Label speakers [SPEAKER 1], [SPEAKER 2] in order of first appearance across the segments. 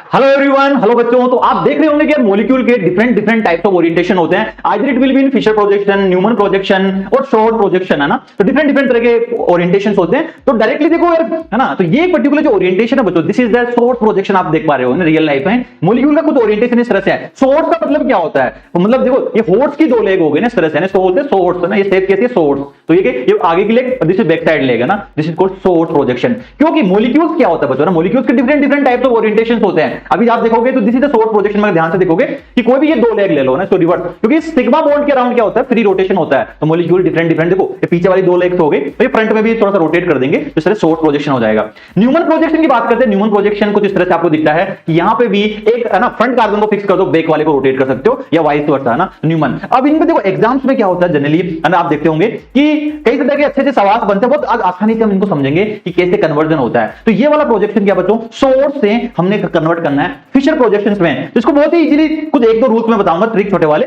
[SPEAKER 1] Hello everyone, hello बच्चों। तो आप देख रहे होंगे कि मॉलिक्यूल के डिफरेंट टाइप्स ऑफ ओरिएंटेशन होते हैं। Either it will be in Fischer projection, Newman projection और शॉर्ट प्रोजेक्शन, है ना। तो डिफरेंट तरह के ओरिएंटेशन होते हैं। तो डायरेक्टली देखो यार, है ना। तो ये पर्टिकुलर जो ओरिएंटेशन है बच्चों, this is the short projection. आप देख पा रहे हो ना, रियल लाइफ में मॉलिक्यूल का कुछ ओरिएंटेशन इस तरह से है। शॉर्ट का मतलब क्या होता है? तो मतलब देखो, ये होर्स की दो लेग हो गए ना, इस तरह से, इसको बोलते हैं शॉर्ट्स, है ना। ये शेप कैसी है? शॉर्ट्स। तो ये आगे की leg, this is back side leg, है ना। This is called short projection. क्योंकि मॉलिक्यूल्स क्या होता है बच्चों ना, मॉलिक्यूल्स के डिफरेंट टाइप्स ऑफ ओरिएंटेशन होते हैं। अभी आप देखोगे तो this is the short projection में ध्यान से देखोगे कि कोई भी ये दो लेग ले लो ना, इसको रिवर्स, क्योंकि सिग्मा बॉन्ड के अराउंड क्या होता है? फ्री रोटेशन होता है। तो मॉलिक्यूल डिफरेंट देखो, ये पीछे वाली दो लेग्स हो गई, तो ये फ्रंट में भी थोड़ा सा रोटेट कर देंगे, तो इस तरह शॉर्ट प्रोजेक्शन हो जाएगा। न्यूमन प्रोजेक्शन की बात करते हैं। न्यूमन प्रोजेक्शन कुछ इस तरह से आपको दिखता है कि यहां पे भी एक, है ना, फ्रंट कार्बन को फिक्स कर दो, बैक वाले को रोटेट कर सकते हो, या वाइस वर्सा, है ना, न्यूमन। अब इनमें देखो एग्जाम्स में क्या होता है जनरली, है ना, आप देखते होंगे कि कई तरह के अच्छे सवाल बनते हैं, बहुत आसानी से हम इनको समझेंगे कि कैसे कन्वर्जन होता है। तो ये वाला प्रोजेक्शन क्या बच्चों, सोर्स से हमने कन्वर्ट करना है फिशर प्रोजेक्शंस में। तो इसको बहुत ही इजीली कुछ एक दो रूल्स में बताऊंगा, ट्रिक छोटे वाले,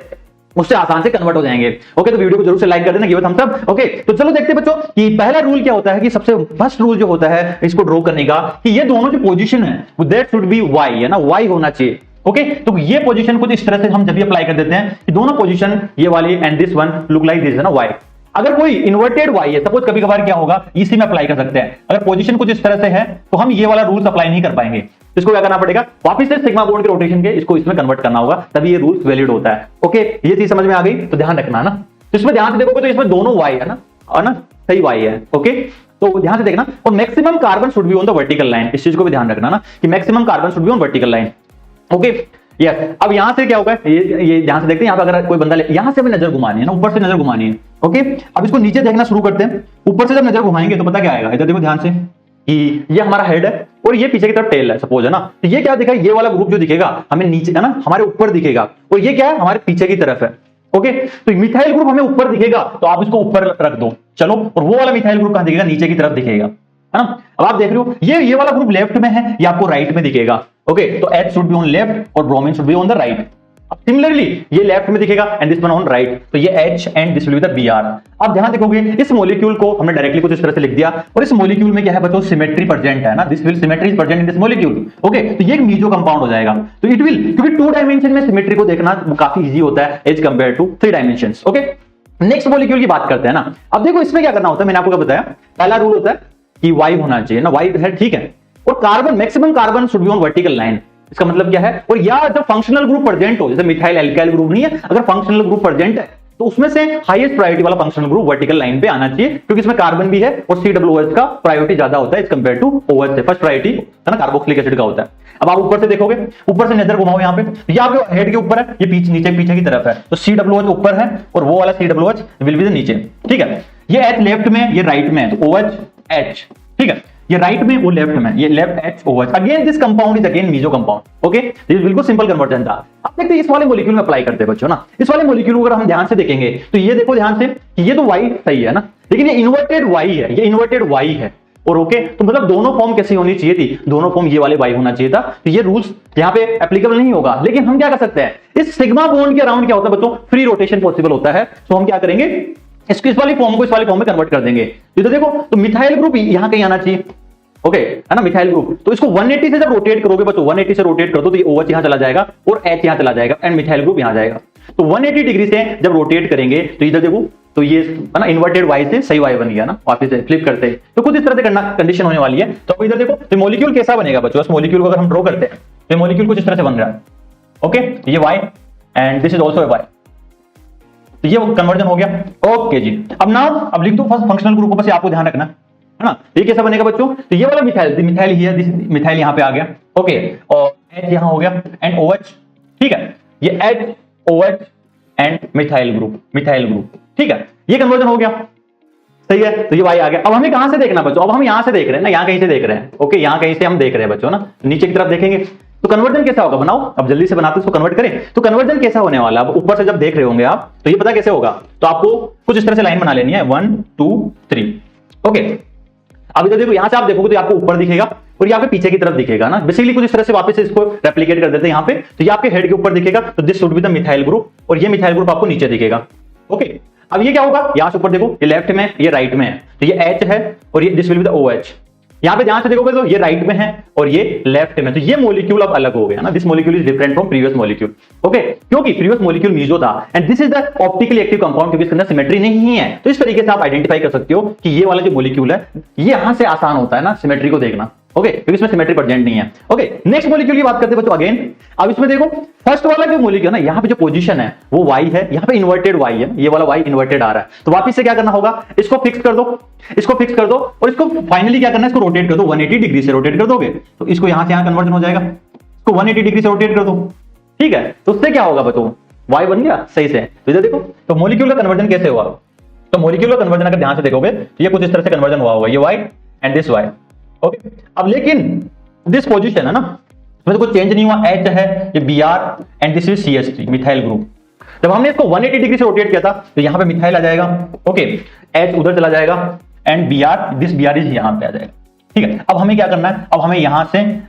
[SPEAKER 1] उससे आसान से कन्वर्ट हो जाएंगे। ओके, तो वीडियो को जरूर से लाइक कर देना, give it thumbs up. Okay, तो चलो देखते हैं बच्चों कि पहला रूल क्या होता है। कि सबसे फर्स्ट रूल जो होता है इसको ड्रॉ करने का, कि ये दोनों जो पोजीशन है दैट शुड बी वाई, है ना, वाई होना चाहिए। ओके, तो ये पोजीशन कुछ इस तरह से हम जब भी अप्लाई कर देते हैं कि दोनों पोजीशन ये वाली and this one look like this, है ना, वाई। अगर कोई इन्वर्टेड वाई है, सपोज कभी कभार क्या होगा, इसी में अप्लाई कर सकते हैं। अगर पोजीशन कुछ इस तरह से है तो हम ये वाला रूल्स अप्लाई नहीं कर पाएंगे। इसको क्या करना पड़ेगा, वापस से सिग्मा बॉन्ड के रोटेशन के इसको इसमें कन्वर्ट करना होगा, तभी ये रूल्स वैलिड होता है। ओके, ये चीज समझ में आ गई? तो ध्यान रखना, है ना। तो इसमें ध्यान से देखोगे तो इसमें दोनों वाई है ना, सही वाई है। ओके, तो ध्यान से देखना। और maximum carbon should be on the vertical line, इस चीज को भी ध्यान रखना ना, कि maximum carbon should be on vertical line. Okay, yes. अब यहां से क्या होगा, ये ध्यान से देखते हैं। यहां पर अगर कोई बंदा यहां से भी नजर घुमानी है ना, ऊपर से नजर घुमानी है। ओके, अब इसको नीचे देखना शुरू करते हैं। ऊपर से जब नजर घुमाएंगे तो पता क्या आएगा, इधर देखो ध्यान से, कि ये हमारा हेड है और ये पीछे की तरफ टेल है, सपोज, है ना। तो ये क्या दिखेगा, ये वाला ग्रुप जो दिखेगा हमें नीचे, है ना, हमारे ऊपर दिखेगा, और ये क्या है, हमारे पीछे की तरफ है। ओके, तो मिथाइल ग्रुप हमें ऊपर दिखेगा, तो आप इसको ऊपर रख दो, चलो। और वो वाला मिथाइल ग्रुप कहां दिखेगा, नीचे की तरफ दिखेगा, है ना। अब आप देख रहे हो ये वाला ग्रुप लेफ्ट में है, ये आपको राइट में दिखेगा। ओके, तो H should be on left और bromine should be on the right. Similarly ये लेफ्ट में दिखेगा and this one on right, तो ये H and this will be the Br। आप ध्यान देखोगे इस मॉलिक्यूल को हमने डायरेक्टली कुछ इस तरह से लिख दिया, और इस मॉलिक्यूल में क्या है बच्चों, सिमेट्री प्रेजेंट है ना, this will symmetry is present in this molecule. Okay, तो ये एक मीजो कंपाउंड हो जाएगा। तो इट विल, क्योंकि 2 डायमेंशन में सिमेट्री को देखना काफी इजी होता है as compared to 3 dimensions. Okay, next molecule की बात करते हैं ना। अब देखो इसमें क्या करना होता है, मैंने आपको क्या बताया, पहला रूल होता है कि वाई होना चाहिए ना, वाई है, ठीक है। और carbon, maximum carbon should be on vertical line. इसका मतलब क्या है, और या जब फंक्शनल ग्रुप प्रेजेंट हो, जैसे मिथाइल एल्काइल ग्रुप नहीं है, अगर फंक्शनल ग्रुप प्रेजेंट है तो उसमें से हाईएस्ट प्रायोरिटी वाला फंक्शनल ग्रुप वर्टिकल लाइन पे आना चाहिए, क्योंकि इसमें कार्बन भी है और COOH का प्रायोरिटी ज्यादा होता है एज कंपेयर टू OH से। फर्स्ट प्रायोरिटी, है ना, कार्बोक्सिलिक एसिड का होता है। अब आप ऊपर से देखोगे, ऊपर से नजर घुमाओ यहाँ पे, ये आपके हेड के ऊपर है, ये पीछे की तरफ है, तो COOH ऊपर है और वो वाला COOH विल बी द नीचे, ठीक है। ये H लेफ्ट में, ये राइट में है, तो OH H, ठीक है। ये राइट में, वो लेफ्ट में, ये left HOH। Again this compound is again meso compound. Okay, ये बिल्कुल सिंपल कन्वर्जन था। अब देखते हैं इस वाले मॉलिक्यूल में अप्लाई करते हैं बच्चों ना। इस वाले मॉलिक्यूल को अगर हम ध्यान से देखेंगे तो ये देखो ध्यान से कि ये तो Y सही है ना, लेकिन ये इन्वर्टेड Y है, ये इन्वर्टेड Y है। और ओके, तो मतलब दोनों फॉर्म कैसी होनी चाहिए थी, दोनों फॉर्म ये वाले Y होना चाहिए था। तो ये रूल्स यहाँ पे एप्लीकेबल नहीं होगा, लेकिन हम क्या कर सकते हैं, इस सिग्मा बॉन्ड के अराउंड क्या होता है बच्चों, फ्री रोटेशन पॉसिबल होता है। तो हम क्या करेंगे, इसको इस वाली फॉर्म को इस वाली फॉर्म में कन्वर्ट कर देंगे। तो देखो, तो मिथाइल ग्रुप यहां कहीं आना चाहिए। ओके, है ना, मिथाइल ग्रुप। तो इसको 180 से जब रोटेट करोगे बच्चों, 180 से रोटेट कर दो, तो ये OH यहां चला जाएगा और H यहां चला जाएगा एंड मिथाइल ग्रुप यहां जाएगा। तो 180 डिग्री से जब रोटेट करेंगे तो इधर देखो, तो ये, है ना, इन्वर्टेड Y से सही Y बन गया ना, वापस से फ्लिप करते हैं तो कुछ इस तरह से कंडीशन होने वाली है। तो इधर देखो, तो मॉलिक्यूल कैसा बनेगा बच्चों, इस मॉलिक्यूल को अगर हम ड्रॉ करते हैं तो मॉलिक्यूल कुछ इस तरह से बन रहा है। ओके, ये Y and this is also Y, तो ये कन्वर्जन हो गया। ओके जी, अब लिख दो फर्स्ट फंक्शनल ग्रुप को, बस आपको ध्यान रखना, है ना। ये कैसा बनेगा बच्चों, तो ये वाला मिथाइल ही है, मिथाइल यहां पे आ गया। ओके, और H यहां हो गया एंड OH, ठीक है। ये H OH and methyl group, ठीक है। ये कन्वर्जन हो गया, सही है। तो ये Y आ गया। अब हमें कहां से देखना बच्चों, अब हम यहां से देख रहे हैं ना, यहां कहीं से देख रहे हैं। ओके, यहां कहीं से हम देख रहे हैं बच्चों ना, नीचे की तरफ देखेंगे तो कन्वर्जन कैसा होगा, बनाओ अब जल्दी से बनाते इसको कन्वर्ट करें। तो कन्वर्जन कैसा होने वाला, अब ऊपर से जब देख रहे होंगे आप तो ये पता कैसे होगा, तो आपको कुछ इस तरह से लाइन बना लेनी है, 1 2 3। ओके, अब इधर देखो, यहां से आप देखोगे तो आपको ऊपर दिखेगा और ये आपके पीछे की तरफ दिखेगा ना। बेसिकली कुछ इस तरह से वापस से इसको रेप्लिकेट कर देते हैं यहाँ पे, तो ये आपके हेड के ऊपर दिखेगा, तो this should be the methyl group, और ये मिथाइल ग्रुप आपको नीचे दिखेगा। ओके, अब ये क्या होगा, यहां से ऊपर देखो, ये लेफ्ट में, ये राइट में है, तो ये H है और ये this will be the OH। यहाँ पे ध्यान से देखोगे तो ये राइट में है और ये लेफ्ट में, तो ये मॉलिक्यूल अब अलग हो गया ना, this molecule is different from previous molecule. Okay, क्योंकि प्रीवियस मॉलिक्यूल मीजो था and this is the optically active compound, क्योंकि इसके अंदर सिमेट्री नहीं है। तो इस तरीके से आप आइडेंटिफाई कर सकते हो कि ये वाला जो मॉलिक्यूल है ये यहां से आसान होता है ना सिमेट्री को देखना। ओके, क्योंकि इसमें सिमेट्री प्रेजेंट नहीं है। ओके, नेक्स्ट मॉलिक्यूल की बात करते हैं बच्चों अगेन। अब इसमें देखो फर्स्ट वाला जो मॉलिक्यूल है ना, यहाँ पे जो पोजीशन है वो y है, यहाँ पे इन्वर्टेड y है, ये वाला y इन्वर्टेड आ रहा है। तो वापस से क्या करना होगा, इसको फिक्स कर दो, इसको फिक्स कर दो और इसको फाइनली क्या करना है, इसको रोटेट कर दो, 180 डिग्री से रोटेट कर दोगे तो इसको यहां से यहां कन्वर्जन हो जाएगा। इसको 180 डिग्री से रोटेट कर दो, ठीक है, तो उससे क्या होगा बच्चों, y बन गया सही से। तो इधर देखो, तो मॉलिक्यूल का कन्वर्जन कैसे हुआ, तो मॉलिक्यूल का कन्वर्जन अगर ध्यान से देखोगे तो ये कुछ इस तरह से कन्वर्जन हुआ होगा, ये y and this y। Okay, अब लेकिन दिस पोजीशन है ना, इसमें तो कुछ चेंज नहीं हुआ, H है, ये Br and this is CH3 methyl group. जब हमने इसको 180 डिग्री से रोटेट किया था तो यहां पे मिथाइल आ जाएगा। ओके, H उधर चला जाएगा and Br, this Br is यहां पे आ जाएगा। ठीक है, अब हमें क्या करना है, अब हमें यहां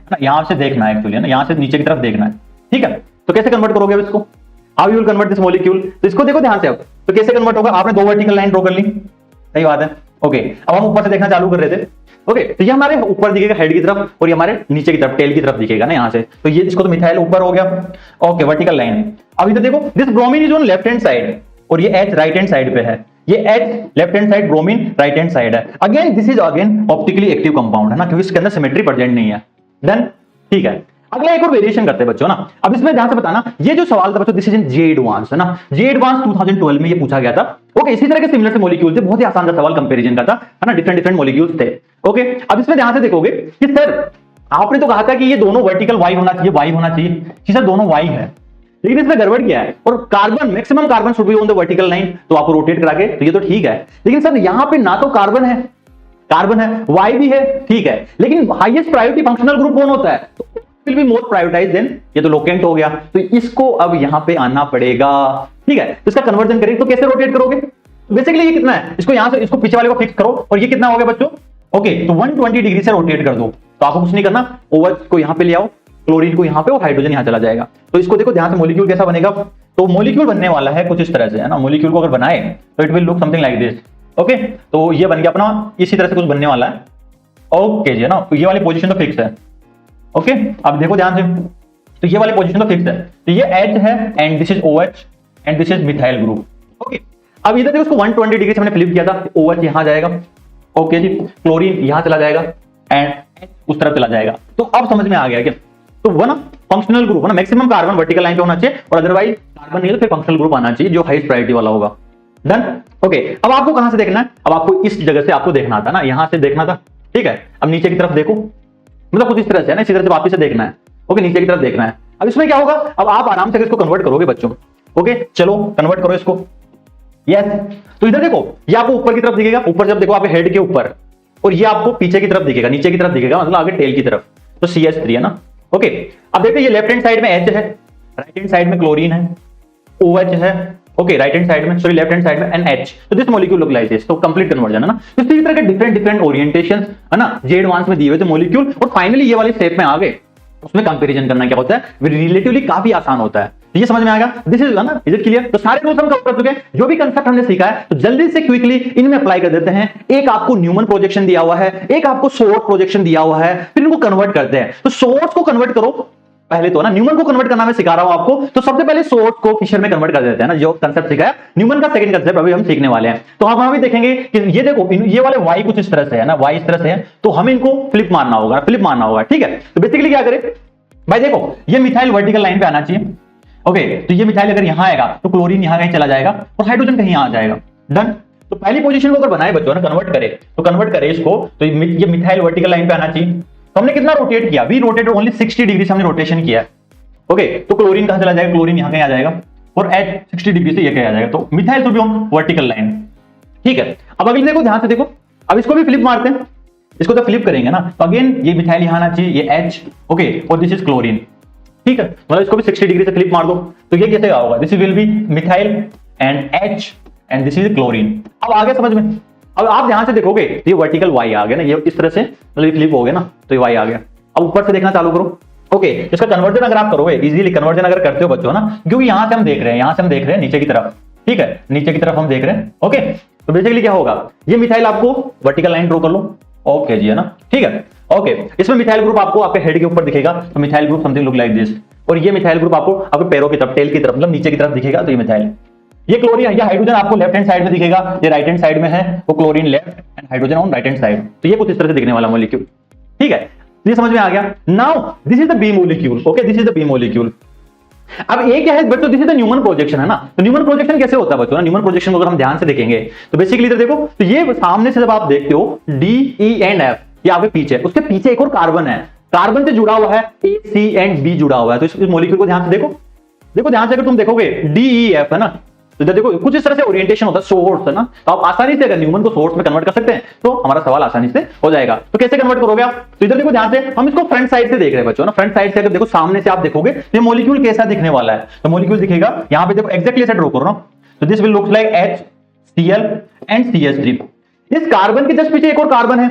[SPEAKER 1] से देखना है एक्चुअली ना, यहां से नीचे की तरफ देखना है। ठीक है, तो कैसे कन्वर्ट करोगे अब इसको, how you will convert this molecule, तो इसको देखो ध्यान से। अब तो कैसे कन्वर्ट होगा, आपने दो वर्टिकल लाइन ड्रॉ कर ली, सही बात है। ओके, अब हम ऊपर से देखना चालू कर रहे थे। ओके, तो ये हमारे ऊपर दिखेगा हेड की तरफ और ये हमारे नीचे की तरफ टेल की तरफ दिखेगा ना यहाँ से, तो ये इसको तो मिथाइल ऊपर हो गया। Okay, vertical line. अब इधर देखो, this bromine is on left hand side और ये H राइट हैंड साइड पे है, ये H left hand side, bromine right hand side है। Again this is again optically active compound है ना, क्योंकि इसके अंदर सिमेट्री प्रेजेंट नहीं है। देन ठीक है, अगला एक और वेरिएशन करते हैं बच्चों ना। अब इसमें ध्यान से बताना, ये जो सवाल था बच्चों, this is in J advance है ना, जे एडवांस 2012 में ये पूछा गया था। ओके, इसी तरह के सिमिलर से मॉलिक्यूल थे, बहुत ही आसान सा सवाल कंपैरिजन का था, है ना, डिफरेंट डिफरेंट मॉलिक्यूल्स थे। ओके, अब इसमें ध्यान से देखोगे कि सर आपने तो कहा था कि ये दोनों वर्टिकल y होना चाहिए, y होना चाहिए कि सर दोनों y है, लेकिन इसमें गड़बड़ क्या है, और carbon maximum carbon should be on the vertical line, तो आपको रोटेट करा के, तो ये तो ठीक है, लेकिन सर यहां पे ना तो कार्बन है, y भी है, ठीक है, लेकिन हाईएस्ट प्रायोरिटी फंक्शनल ग्रुप कौन होता है, तो will be more prioritized then, ये तो लोकेंट हो गया, तो इसको अब यहां पे आना पड़ेगा। ठीक है, तो इसका कन्वर्जन करें तो कैसे रोटेट करोगे, बेसिकली ये कितना है, इसको यहां से इसको पीछे वाले को फिक्स करो और ये कितना हो गया बच्चों। ओके, तो 120 डिग्री से रोटेट कर दो, तो आपको कुछ नहीं करना, ओवर को यहां पे ले आओ, क्लोरीन को यहां पे और हाइड्रोजन यहां चला जाएगा। तो इसको देखो ध्यान से, मॉलिक्यूल कैसा बनेगा, तो मॉलिक्यूल बनने वाला है कुछ इस तरह से है ना, मॉलिक्यूल को अगर बनाए तो it will look something like this. Okay, तो ये बन गया अपना, इसी तरह से कुछ बनने वाला है। ओके जी, है ना, तो ये वाली पोजीशन तो फिक्स है। ओके, अब देखो ध्यान से, तो ये वाली पोजीशन तो फिक्स है, तो ये H है and this is OH and this is methyl group. Okay, अब इधर देखो, उसको 120 डिग्री से हमने फ्लिप किया था, OH यहां जाएगा, ओके जी, क्लोरीन यहां चला जाएगा एंड H उस तरफ चला जाएगा। तो अब समझ में आ गया क्या, तो वो ना फंक्शनल ग्रुप है ना, मैक्सिमम कार्बन वर्टिकल लाइन पे होना चाहिए और अदरवाइज कार्बन नहीं है तो फिर फंक्शनल ग्रुप आना चाहिए जो हाईएस्ट प्रायोरिटी वाला होगा। डन। ओके, अब आपको कहां से देखना है, अब आपको इस जगह से आपको देखना था ना, यहां से देखना था। ठीक है, अब नीचे की तरफ देखो, मतलब कुछ इस तरह से है ना, इसी तरह से वापस से देखना है। ओके, नीचे की तरफ देखना है। अब इसमें क्या होगा, अब आप आराम से इसको कन्वर्ट करोगे बच्चों। ओके, चलो कन्वर्ट करो इसको। यस, तो इधर देखो, ये आपको ऊपर की तरफ दिखेगा, ऊपर जब देखो आपके हेड के ऊपर, और ये आपको पीछे की तरफ दिखेगा, नीचे की तरफ दिखेगा, मतलब आगे टेल की तरफ, तो CH3 है ना। ओके, अब देखते हैं, ये लेफ्ट हैंड साइड में H है, राइट हैंड साइड में क्लोरीन है, OH है। ओके, राइट हैंड साइड में, सॉरी लेफ्ट हैंड साइड में NH, तो this molecule look like this, तो कंप्लीट कन्वर्जन है ना। तो इसी तरह के डिफरेंट डिफरेंट ओरिएंटेशंस है ना, जे एडवांस में दिए हुए थे मॉलिक्यूल, और फाइनली ये वाले शेप में आ गए, उसमें कंपैरिजन करना क्या होता है, रिलेटिवली काफी आसान होता है। ये समझ में आ गया, दिस इज ना, इज इट क्लियर। तो सारे रूल्स हम कवर कर चुके हैं, जो भी कंसेप्ट हमने सीखा है तो जल्दी से क्विकली इनमें अप्लाई कर देते हैं। एक आपको न्यूमन प्रोजेक्शन दिया हुआ है, एक आपको सोर्स प्रोजेक्शन दिया हुआ है, फिर इनको कन्वर्ट करते हैं। तो सोर्स को कन्वर्ट करो पहले, तो ना न्यूमन को कन्वर्ट करना मैं सिखा रहा हूं आपको, तो सबसे पहले सोर्स को फिशर में कन्वर्ट कर देते हैं ना, जो कंसेप्ट सिखाया न्यूमन का सेकंड कंसेप्ट अभी हम सीखने वाले हैं। तो हम अभी देखेंगे कि ये देखो, ये वाले y कुछ इस तरह से है ना, y इस तरह से है, तो हमें इनको फ्लिप मारना होगा, फ्लिप मारना होगा। ठीक है, तो बेसिकली क्या करें भाई, देखो ये मिथाइल वर्टिकल लाइन पे आना चाहिए। ओके, तो ये मिथाइल अगर यहां आएगा तो क्लोरीन यहां कहीं चला जाएगा और हाइड्रोजन कहीं आ जाएगा। डन। तो पहली पोजीशन को अगर बनाए बच्चों ना, कन्वर्ट करे, तो कन्वर्ट करे इसको, तो ये मिथाइल वर्टिकल लाइन पे आना चाहिए। तो हमने कितना रोटेट किया, वी रोटेटेड ओनली 60 डिग्री से हमने रोटेशन किया। ओके, तो क्लोरीन कहां चला जाएगा, क्लोरीन यहां कहीं आ जाएगा, और H 60 डिग्री से ये कहीं आ जाएगा, तो methyl should be on vertical line. ठीक है, अब अगले देखो, ध्यान से देखो, अब इसको भी फ्लिप मारते हैं, इसको तो फ्लिप करेंगे ना, तो अगेन ये मिथाइल यहां आना चाहिए, ये H। ओके, और दिस इज क्लोरीन। ठीक है, मतलब इसको भी 60 डिग्री से फ्लिप मार दो, तो ये कैसे होगा, this will B methyl and H and this is chlorine. अब आगे समझ में, अब आप ध्यान से देखोगे तो ये वर्टिकल y आ गया ना, ये इस तरह से मतलब फ्लिप हो गया ना, तो ये y आ गया। अब ऊपर से देखना चालू करो। ओके, इसका कन्वर्जन अगर आप करोगे, इजीली कन्वर्जन अगर करते हो बच्चों ना, क्योंकि यहां से हम देख रहे हैं, यहां से हम देख रहे हैं नीचे की तरफ। ठीक है, नीचे की तरफ हम देख रहे हैं। ओके, तो बेसिकली क्या होगा, ये मिथाइल आपको वर्टिकल लाइन ड्रॉ कर लो, ओके जी, है ना, ठीक है। ओके, इसमें मिथाइल ग्रुप आपको आपके हेड के ऊपर दिखेगा, तो methyl group something look like this. और ये मिथाइल ग्रुप आपको आपके पैरों की तरफ, टेल की तरफ, मतलब नीचे की तरफ दिखेगा, तो ये मिथाइल। ये क्लोरीन, ये हाइड्रोजन आपको लेफ्ट हैंड साइड में दिखेगा, ये राइट हैंड साइड में है, वो chlorine left and hydrogen on right hand side. तो ये कुछ इस तरह से दिखने वाला मॉलिक्यूल, ठीक है। ये समझ में आ गया। Now this is the B molecule, okay, this is the B molecule. अब ये क्या है बच्चों, this is the Newman projection, है ना। तो न्यूमन प्रोजेक्शन कैसे होता है बच्चों, न्यूमन प्रोजेक्शन को अगर हम ध्यान से देखेंगे तो बेसिकली इधर देखो, तो ये सामने से जब आप देखते हो डी ई एंड एफ, ये आपके पीछे, उसके पीछे एक और कार्बन है, कार्बन से जुड़ा हुआ है ए सी एंड बी जुड़ा हुआ है। तो इस मॉलिक्यूल को ध्यान से देखो, देखो ध्यान से, अगर तुम देखोगे डी ई एफ, है ना, तो देखो कुछ इस तरह से ओरिएंटेशन होता है, सोर्स, है ना। तो आप आसानी से अगर न्यूमन को सोर्स में कन्वर्ट कर सकते हैं तो हमारा सवाल आसानी से हो जाएगा। तो कैसे कन्वर्ट करोगे आप, तो इधर देखो ध्यान से, हम इसको फ्रंट साइड से देख रहे हैं बच्चों ना। फ्रंट साइड से अगर देखो, सामने से आप देखोगे तो ये मॉलिक्यूल कैसा दिखने वाला है, तो मॉलिक्यूल दिखेगा यहां पे देखो, एग्जैक्टली ऐसे ड्रॉ करो ना, तो this will looks like HCl and CH3। इस कार्बन के जस्ट पीछे एक और कार्बन है,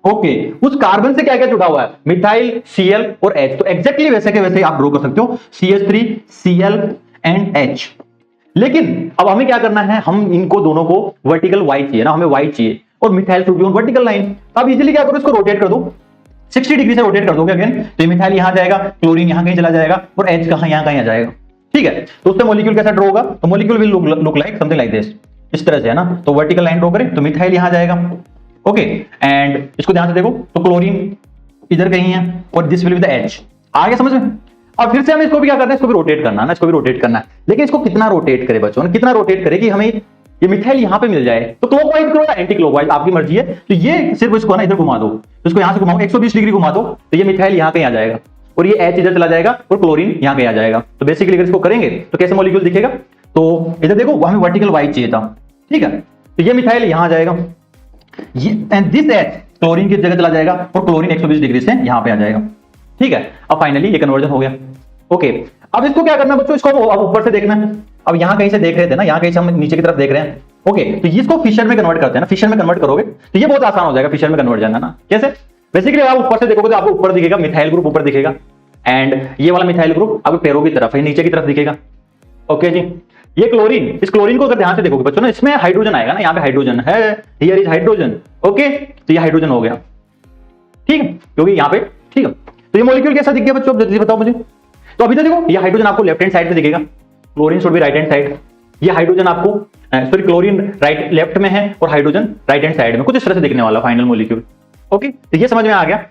[SPEAKER 1] ओके, उस कार्बन से क्या क्या जुड़ा हुआ है, मिथाइल, Cl और H। तो एग्जैक्टली वैसे के वैसे आप ड्रॉ कर सकते हो, CH3, Cl एंड H। लेकिन अब हमें क्या करना है, हम इनको दोनों को वर्टिकल वाई चाहिए ना, हमें वाई चाहिए, और methyl should be on vertical line. अब इजीली क्या करो, इसको रोटेट कर दो, 60 डिग्री से रोटेट कर दोगे अगेन, तो मिथाइल यहां जाएगा, क्लोरीन यहां कहीं चला जाएगा, और H कहां, यहां कहीं आ जाएगा, ठीक है। तो उससे मॉलिक्यूल कैसा ड्रॉ होगा, तो molecule will look like something like this, इस तरह से, है ना। तो वर्टिकल लाइन ड्रॉ करें तो मिथाइल यहां जाएगा, ओके, एंड इसको ध्यान से देखो, तो क्लोरीन इधर कहीं है, और this will be the H। आ गया समझ में। और फिर से हमें इसको भी क्या करना है, इसको भी रोटेट करना है ना, इसको भी रोटेट करना है। लेकिन इसको कितना रोटेट करे बच्चों, कितना रोटेट करे कि हमें ये मिथाइल यहां पे मिल जाए। तो क्लॉकवाइज करो या एंटी क्लॉकवाइज, आपकी मर्जी है। तो ये सिर्फ इसको ना इधर घुमा दो, तो इसको यहां से घुमाओ 120 डिग्री घुमा दो, तो ये मिथाइल यहां कहीं आ जाएगा, और ये H इधर चला जाएगा, और क्लोरीन यहां कहीं आ जाएगा। तो बेसिकली अगर इसको करेंगे तो कैसे मॉलिक्यूल दिखेगा, तो इधर देखो, हमें वर्टिकल वाइज चाहिए था, ठीक है। तो ये मिथाइल यहां आ जाएगा, ये एंड दिस H क्लोरीन की जगह चला जाएगा, और क्लोरीन 120 डिग्री से यहां पे आ जाएगा, ठीक है। अब फाइनली ये कन्वर्जन हो गया, ओके। अब इसको क्या करना है बच्चों, इसको अब ऊपर से देखना है। अब यहां कहीं से देख रहे थे ना, यहां कहीं से हम नीचे की तरफ देख रहे हैं, ओके। तो इसको फिशर में कन्वर्ट करते हैं ना, फिशर में कन्वर्ट करोगे तो ये बहुत आसान हो जाएगा, फिशर में कन्वर्ट जाना ना। कैसे, बेसिकली आप ऊपर से देखोगे तो आपको ऊपर दिखेगा, मिथाइल ग्रुप ऊपर दिखेगा, एंड ये वाला मिथाइल ग्रुप आपके पैरों की तरफ है, नीचे की तरफ दिखेगा, ओके जी। ये क्लोरीन, इस क्लोरीन को अगर ध्यान से देखोगे बच्चों ना, इसमें हाइड्रोजन आएगा ना, यहाँ पे हाइड्रोजन है, हियर इज हाइड्रोजन, ओके। तो ये हाइड्रोजन हो गया, ठीक है, क्योंकि यहाँ पे, ठीक है। तो ये मॉलिक्यूल कैसा दिख गया बच्चों, जल्दी बताओ मुझे। तो अभी तो देखो, ये हाइड्रोजन आपको लेफ्ट हैंड साइड में दिखेगा, chlorine should be right hand side. ये हाइड्रोजन आपको, सॉरी, क्लोरीन राइट लेफ्ट में है, और हाइड्रोजन राइट हैंड साइड में, कुछ इस तरह से दिखने वाला फाइनल मॉलिक्यूल, ओके। तो ये समझ में आ गया,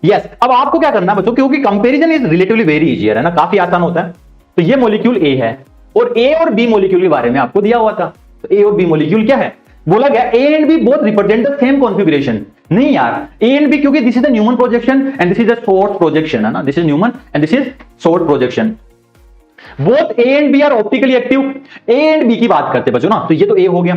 [SPEAKER 1] यस। अब आपको क्या करना है बच्चों, क्योंकि comparison is relatively very easier, है ना, काफी आसान होता है। तो ये मॉलिक्यूल ए है, और ए और बी मॉलिक्यूल के बारे में आपको दिया हुआ था। तो ए और बी मॉलिक्यूल क्या है, बोला गया A and B both represent the same configuration. नहीं यार, ए एंड बी, क्योंकि this is the Newman projection and this is the sawhorse projection, है ना, this is Newman and this is sawhorse projection. Both A and B are optically active. A and B की बात करते बच्चों ना, तो ये तो ए हो गया,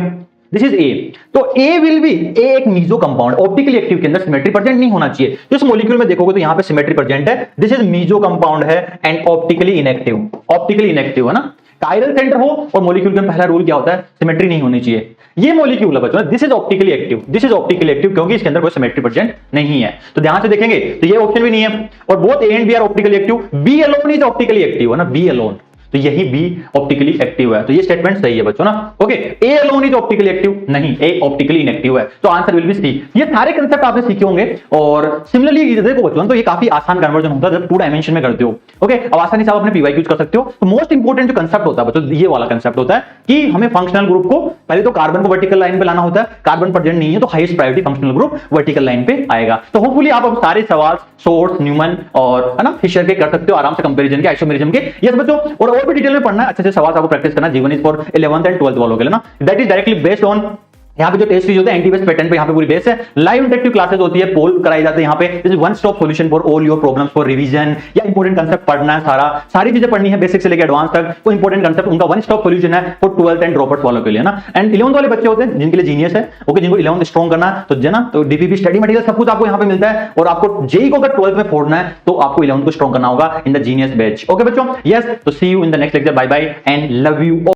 [SPEAKER 1] दिस इज ए। तो ए विल बी, ए एक मीजो कंपाउंड, ऑप्टिकली एक्टिव के अंदर सिमेट्री प्रेजेंट नहीं होना चाहिए। तो इस मॉलिक्यूल में देखोगे तो यहां पे सिमेट्री प्रेजेंट है, दिस इज मीजो कंपाउंड है and optically inactive, optically inactive, है ना। कायरल सेंटर हो और मॉलिक्यूल का पहला रूल क्या होता है, सिमेट्री नहीं होनी चाहिए। ये मॉलिक्यूल है बच्चों, this is optically active, this is optically active, क्योंकि इसके अंदर कोई सिमेट्री प्रेजेंट नहीं है। तो ध्यान से देखेंगे तो ये ऑप्शन भी नहीं है। और both A and B are optically active, B alone is optically active, है ना, बी अलोन, तो यही बी ऑप्टिकली एक्टिव है। तो ये स्टेटमेंट सही है बच्चों ना, okay. A alone is optically active, नहीं, ए ऑप्टिकली इनएक्टिव है, तो आंसर विल बी सी। ये सारे कांसेप्ट आपने सीखे होंगे। और सिमिलरली देखो बच्चों, तो ये काफी आसान कन्वर्जन होता है जब 2 डायमेंशन में करते हो, ओके। अब आसानी से आप अपने पीवाईक्यूज कर सकते हो। तो मोस्ट इंपोर्टेंट जो कंसेप्ट होता है बच्चों, ये वाला कंसेप्ट होता है कि हमें फंक्शनल ग्रुप को पहले तो कार्बन को वर्टिकल लाइन पे लाना होता है, कार्बन प्रेजेंट नहीं है तो highest priority functional group vertical line पे आएगा। तो होपफुली आप अब सारे सवाल सोर्स, न्यूमन और, है ना, फिशर के कर सकते हो आराम से, कंपैरिजन के, आइसोमेरिज्म के। यस बच्चों, और भी डिटेल में पढ़ना है, अच्छे से सवाल आपको प्रैक्टिस करना, जीवन is for 11th and 12th वालों के लिए ना। That is directly based on, यहाँ पे जो टेस्ट सीरीज होते हैं एंटी बेस पैटर्न पे, यहाँ पे पूरी बेस है। लाइव इंटरेक्टिव क्लासेस होती है, पोल कराई जाते हैं यहाँ पे। This is one stop solution for all your problems for revision, या इंपॉर्टेंट कंसेप्ट पढ़ना है, सारी चीजें पढ़नी है, बेसिक से लेकर एडवांस तक। तो इंपॉर्टेंट कंसेप्ट उनका वन स्टॉप सॉल्यूशन है फॉर 12th एंड ड्रॉपर्स वालों के लिए ना। एंड 11th वाले बच्चे होते हैं जिनके लिए जीनियस है, ओके, जिनको 11th स्ट्रॉन्ग करना है, तो जना, तो डीपीपी स्टडी मटेरियल सब कुछ आपको यहाँ पे मिलता है। और आपको जेई को अगर 12th में फोड़ना है तो आपको 11th को स्ट्रॉन्ग करना होगा in the genius batch, okay बच्चों। यस, तो see you in the next lecture, bye bye and love you.